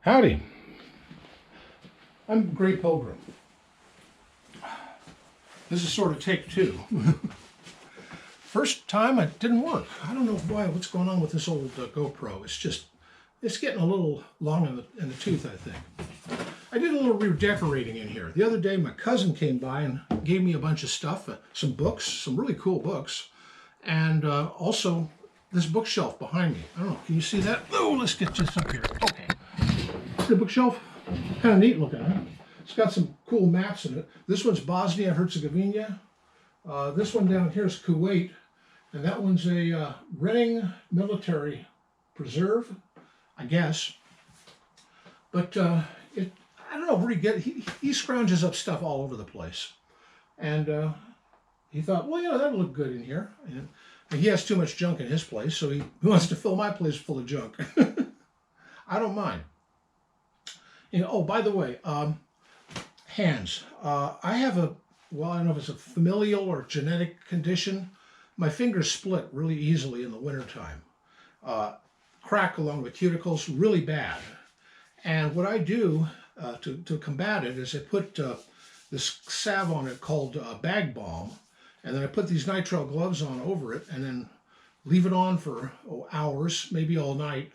Howdy, I'm Grey Pilgrim. This is sort of take two. First time it didn't work. I don't know what's going on with this old GoPro. It's getting a little long in the tooth, I think. I did a little redecorating in here. The other day my cousin came by and gave me a bunch of stuff, some books, some really cool books, and also this bookshelf behind me. I don't know, can you see that? Oh, let's get this up here. Okay. The bookshelf, kind of neat looking, huh? It's got some cool maps in it. This one's Bosnia and Herzegovina. This one down here is Kuwait, and that one's a Renning military preserve, I guess. But I don't know where he scrounges up stuff all over the place, and he thought, well, that'll look good in here. And he has too much junk in his place, so he wants to fill my place full of junk. I don't mind. Oh, by the way, hands. I have I don't know if it's a familial or genetic condition. My fingers split really easily in the wintertime. Crack along the cuticles, really bad. And what I do to combat it is I put this salve on it called bag balm, and then I put these nitrile gloves on over it, and then leave it on for hours, maybe all night,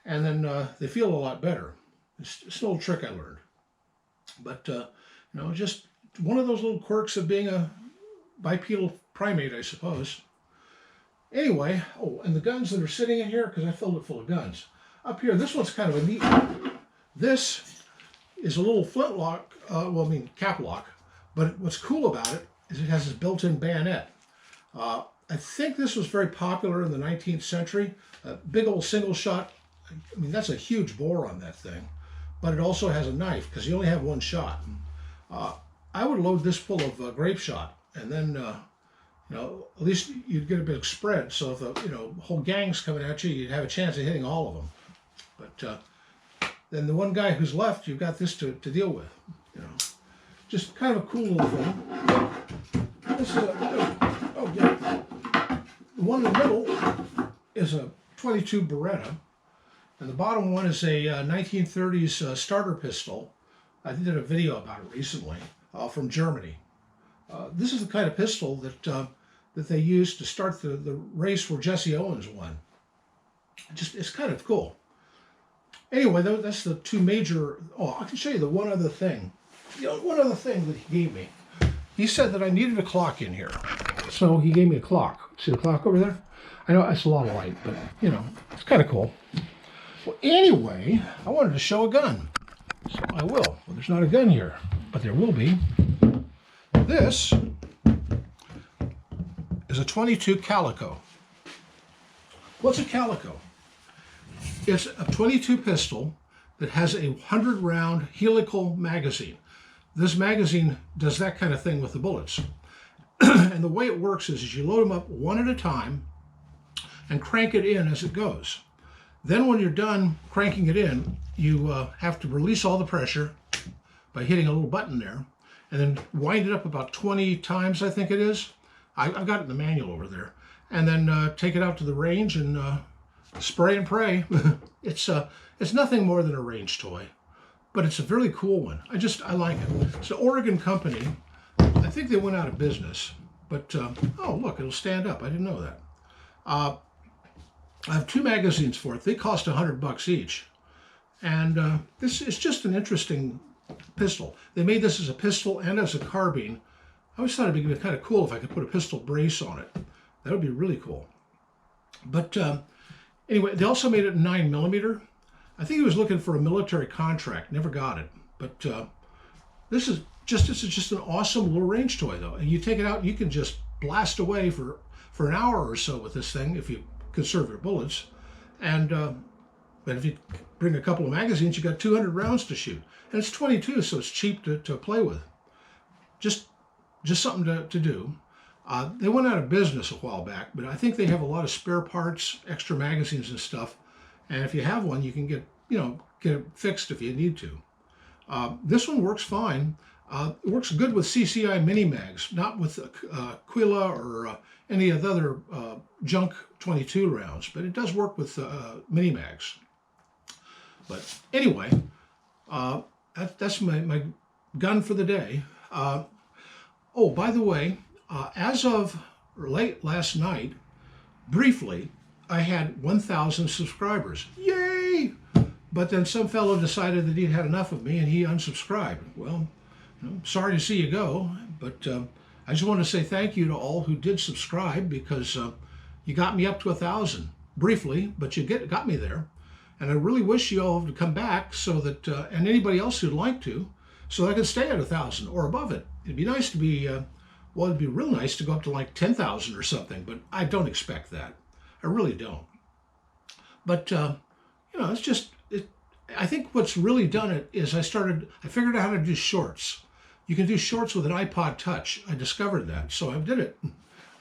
and then they feel a lot better. It's an old trick I learned. But, just one of those little quirks of being a bipedal primate, I suppose. Anyway, and the guns that are sitting in here, because I filled it full of guns. Up here, this one's kind of a neat one. This is a little flintlock, cap lock, but what's cool about it is it has this built-in bayonet. I think this was very popular in the 19th century. A big old single shot, that's a huge bore on that thing. But it also has a knife, because you only have one shot. I would load this full of grape shot, and then, at least you'd get a bit of spread, so if the whole gang's coming at you, you'd have a chance of hitting all of them. But then the one guy who's left, you've got this to deal with, Just kind of a cool little thing. This is the one in the middle is a .22 Beretta. And the bottom one is a 1930s starter pistol. I did a video about it recently from Germany. This is the kind of pistol that they used to start the race where Jesse Owens won. It's kind of cool. Anyway, that's the two major. I can show you the one other thing. One other thing that he gave me. He said that I needed a clock in here, so he gave me a clock. See the clock over there? I know it's a lot of light, but it's kind of cool. Well, anyway, I wanted to show a gun, so I will. Well, there's not a gun here, but there will be. This is a .22 Calico. What's a Calico? It's a .22 pistol that has a 100-round helical magazine. This magazine does that kind of thing with the bullets. And the way it works is you load them up one at a time and crank it in as it goes. Then when you're done cranking it in, you have to release all the pressure by hitting a little button there, and then wind it up about 20 times, I think it is. I've got it in the manual over there. And then take it out to the range and spray and pray. It's nothing more than a range toy, but it's a really cool one. I like it. It's an Oregon company. I think they went out of business, but look, it'll stand up. I didn't know that. I have two magazines for it. They cost $100 each. And this is just an interesting pistol. They made this as a pistol and as a carbine. I always thought it'd be kind of cool if I could put a pistol brace on it. That would be really cool. But anyway, they also made it 9mm. I think he was looking for a military contract, never got it. But this is just an awesome little range toy, though. And you take it out, you can just blast away for an hour or so with this thing if you conserve your bullets. And but if you bring a couple of magazines, you got 200 rounds to shoot. And it's .22, so it's cheap to play with. Just something to do. They went out of business a while back, but I think they have a lot of spare parts, extra magazines and stuff. And if you have one, you can get it fixed if you need to. This one works fine. It works good with CCI mini mags, not with Quila or any of the other junk .22 rounds, but it does work with mini mags. But anyway, that's my gun for the day. Oh, by the way, as of late last night, briefly, I had 1,000 subscribers. Yay! But then some fellow decided that he'd had enough of me and he unsubscribed. Well, sorry to see you go, but I just want to say thank you to all who did subscribe, because you got me up to 1,000 briefly, but you got me there. And I really wish you all to come back, so that, and anybody else who'd like to, so I could stay at 1,000 or above it. It'd be nice to be, well, it'd be real nice to go up to like 10,000 or something, but I don't expect that. I really don't. But, it's just, I think what's really done it is I figured out how to do shorts. You can do shorts with an iPod Touch. I discovered that, so I did it.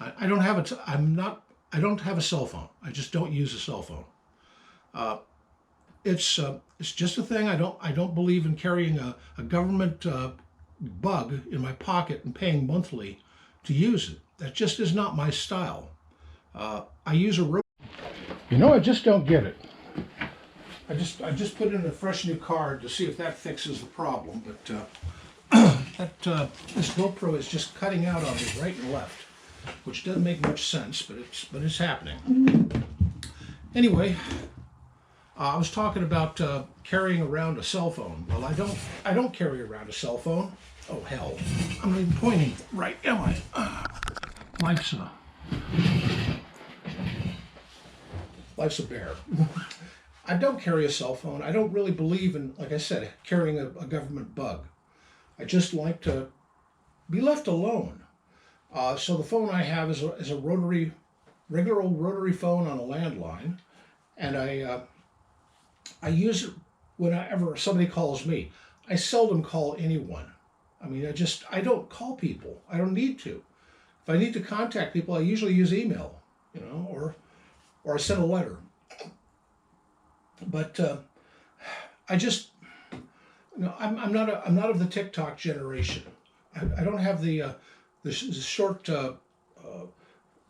I don't have I don't have a cell phone. I just don't use a cell phone. It's just a thing. I don't believe in carrying a government bug in my pocket and paying monthly to use it. That just is not my style. I use a I just don't get it. I just put in a fresh new card to see if that fixes the problem, but this GoPro is just cutting out on me right and left, which doesn't make much sense, but it's happening. Anyway, I was talking about carrying around a cell phone. Well, I don't carry around a cell phone. Oh hell, I'm not even pointing right, am I? Life's a bear. I don't carry a cell phone. I don't really believe in, like I said, carrying a government bug. I just like to be left alone. So the phone I have is a regular old rotary phone on a landline, and I use it whenever somebody calls me. I seldom call anyone. I mean, I don't call people. I don't need to. If I need to contact people, I usually use email, or I send a letter. But I just, I'm not of the TikTok generation. I don't have the short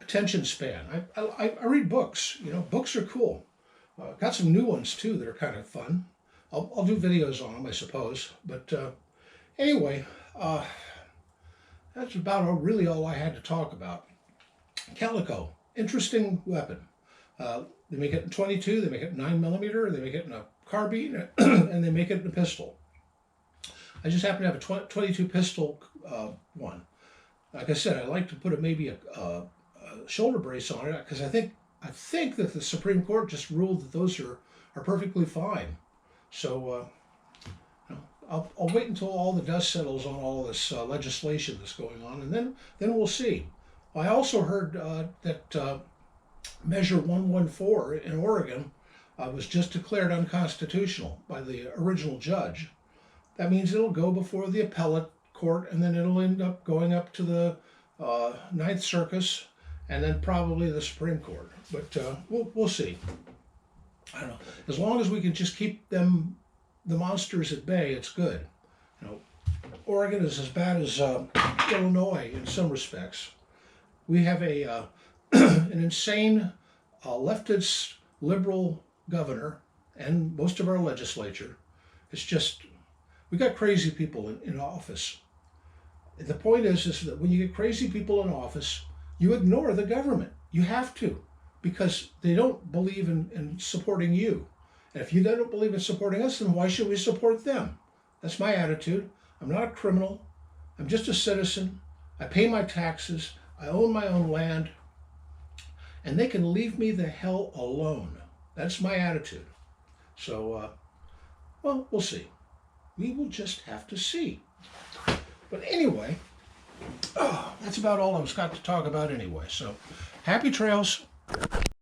attention span. I read books. Books are cool. Got some new ones too that are kind of fun. I'll do videos on them, I suppose. But anyway, that's about really all I had to talk about. Calico, interesting weapon. They make it in 22, they make it in 9mm, they make it in a carbine, and they make it in a pistol. I just happen to have a 22 pistol one. Like I said, I like to put maybe a shoulder brace on it, because I think that the Supreme Court just ruled that those are perfectly fine. So I'll wait until all the dust settles on all this legislation that's going on, and then we'll see. I also heard that Measure 114 in Oregon was just declared unconstitutional by the original judge. That means it'll go before the appellate court, and then it'll end up going up to the Ninth Circus, and then probably the Supreme Court. But we'll see. I don't know. As long as we can just keep the monsters at bay, it's good. Oregon is as bad as Illinois in some respects. We have an insane leftist liberal governor and most of our legislature. It's just, we got crazy people in office. The point is that when you get crazy people in office, you ignore the government. You have to, because they don't believe in supporting you. And if you don't believe in supporting us, then why should we support them? That's my attitude. I'm not a criminal. I'm just a citizen. I pay my taxes. I own my own land. And they can leave me the hell alone. That's my attitude. So, well, we'll see. We will just have to see. But anyway, that's about all I've got to talk about anyway. So, happy trails.